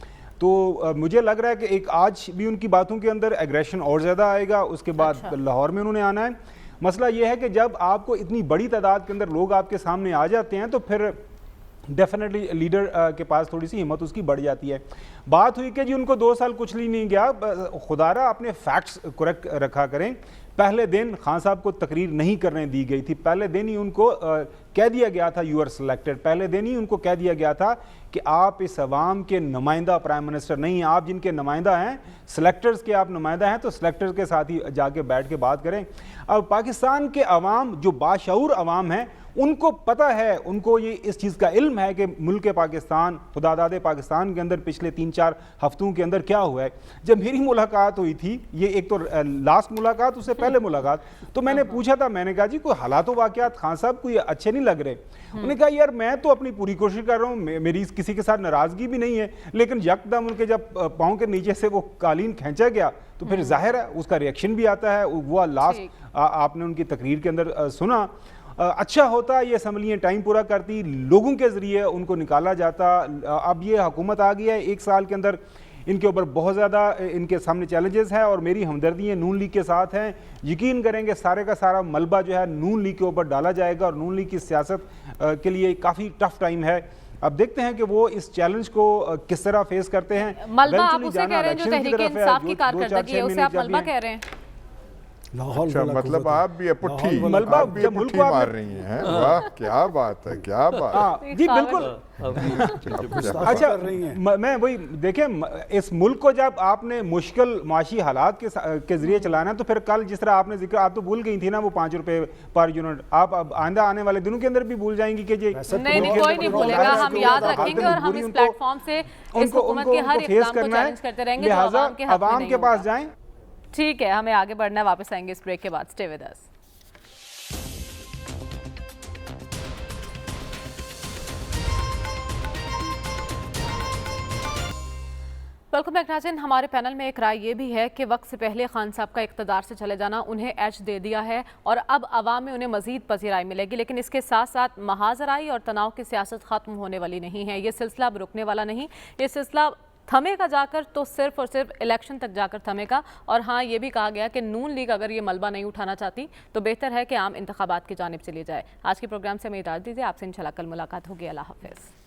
तो मुझे लग रहा है कि एक आज भी उनकी बातों के अंदर एग्रेशन और ज़्यादा आएगा। उसके बाद लाहौर में उन्होंने आना है। मसला यह है कि जब आपको इतनी बड़ी तादाद के अंदर लोग आपके सामने आ जाते हैं तो फिर डेफिनेटली लीडर के पास थोड़ी सी हिम्मत उसकी बढ़ जाती है। बात हुई कि जी उनको 2 साल कुछ नहीं गया, खुदारा अपने फैक्ट्स करेक्ट रखा करें। पहले दिन खान साहब को तकरीर नहीं करने दी गई थी, पहले दिन ही उनको कह दिया गया था यू आर सिलेक्टेड, पहले दिन ही उनको कह दिया गया था कि आप इस अवाम के नुमाइंदा प्राइम मिनिस्टर नहीं हैं, आप जिनके नुमाइंदा हैं, सिलेक्टर्स के आप नुमाइंदा हैं, तो सिलेक्टर्स के साथ ही जाके बैठ के बात करें। अब पाकिस्तान के अवाम जो बाशऊर अवाम हैं उनको पता है, उनको ये इस चीज़ का इल्म है कि मुल्क पाकिस्तान, खुदादाद पाकिस्तान के अंदर पिछले 3-4 हफ्तों के अंदर क्या हुआ है। जब मेरी मुलाकात हुई थी, ये एक तो लास्ट मुलाकात, उससे पहले मुलाकात, तो मैंने पूछा था, मैंने कहा जी कोई हालात वाक़यात खान साहब कोई अच्छे नहीं लग रहे। उन्होंने कहा यार मैं तो अपनी पूरी कोशिश कर रहा हूँ, मेरी किसी के साथ नाराज़गी भी नहीं है, लेकिन यकदम उनके जब पाँव के नीचे से वो कालीन खींचा गया तो फिर जाहिर है उसका रिएक्शन भी आता है। वो लास्ट आपने उनकी तकरीर के अंदर सुना। अच्छा होता ये असम्बलियाँ टाइम पूरा करती, लोगों के ज़रिए उनको निकाला जाता। अब ये हुकूमत आ गई है, 1 साल के अंदर इनके ऊपर बहुत ज़्यादा इनके सामने चैलेंजेस हैं और मेरी हमदर्दियाँ नून लीग के साथ हैं। यकीन करेंगे सारे का सारा मलबा जो है नून लीग के ऊपर डाला जाएगा और नून लीग की सियासत के लिए काफ़ी टफ टाइम है। अब देखते हैं कि वो इस चैलेंज को किस तरह फेस करते हैं। मलबा आप उसे कह रहे हैं जो तहरीक इंसाफ की कारकर्दगी है, उसे आप मलबा कह रहे हैं? अच्छा, मतलब आप भी पुट्ठी मार रही हैं। वाह क्या बात है, क्या बात है। जी बिल्कुल। अच्छा मैं वही देखें, इस मुल्क को जब आपने मुश्किल माशी हालात के जरिए चलाना तो फिर कल जिस तरह आपने जिक्र, आप तो भूल गई थी ना वो 5 रुपए पर यूनिट, आप अब आइंदा आने वाले दिनों के अंदर भी भूल जाएंगी कि जी नहीं कोई नहीं भूलेगा, हम याद रखेंगे और हम इस प्लेटफॉर्म से इस हुकूमत के हर इक़दाम को चैलेंज करते रहेंगे जो अवाम के पास जाएं। ठीक है, हमें आगे बढ़ना है, वापस आएंगे इस ब्रेक के बाद। Stay with us. Welcome back नाज़रीन। हमारे पैनल में एक राय ये भी है कि वक्त से पहले खान साहब का इक़्तिदार से चले जाना उन्हें एज दे दिया है और अब अवाम में उन्हें मज़ीद पजीराई मिलेगी, लेकिन इसके साथ साथ महाजराई और तनाव की सियासत ख़त्म होने वाली नहीं है। ये सिलसिला अब रुकने वाला नहीं, ये सिलसिला थमेगा जाकर तो सिर्फ और सिर्फ इलेक्शन तक जाकर थमेगा। और हाँ, ये भी कहा गया कि नून लीग अगर ये मलबा नहीं उठाना चाहती तो बेहतर है कि आम इंतखाबात की जानिब चली जाए। आज के प्रोग्राम से हमें इजाज़त दीजिए, आपसे इंशाल्लाह कल मुलाकात होगी। अल्लाह हाफ़िज़।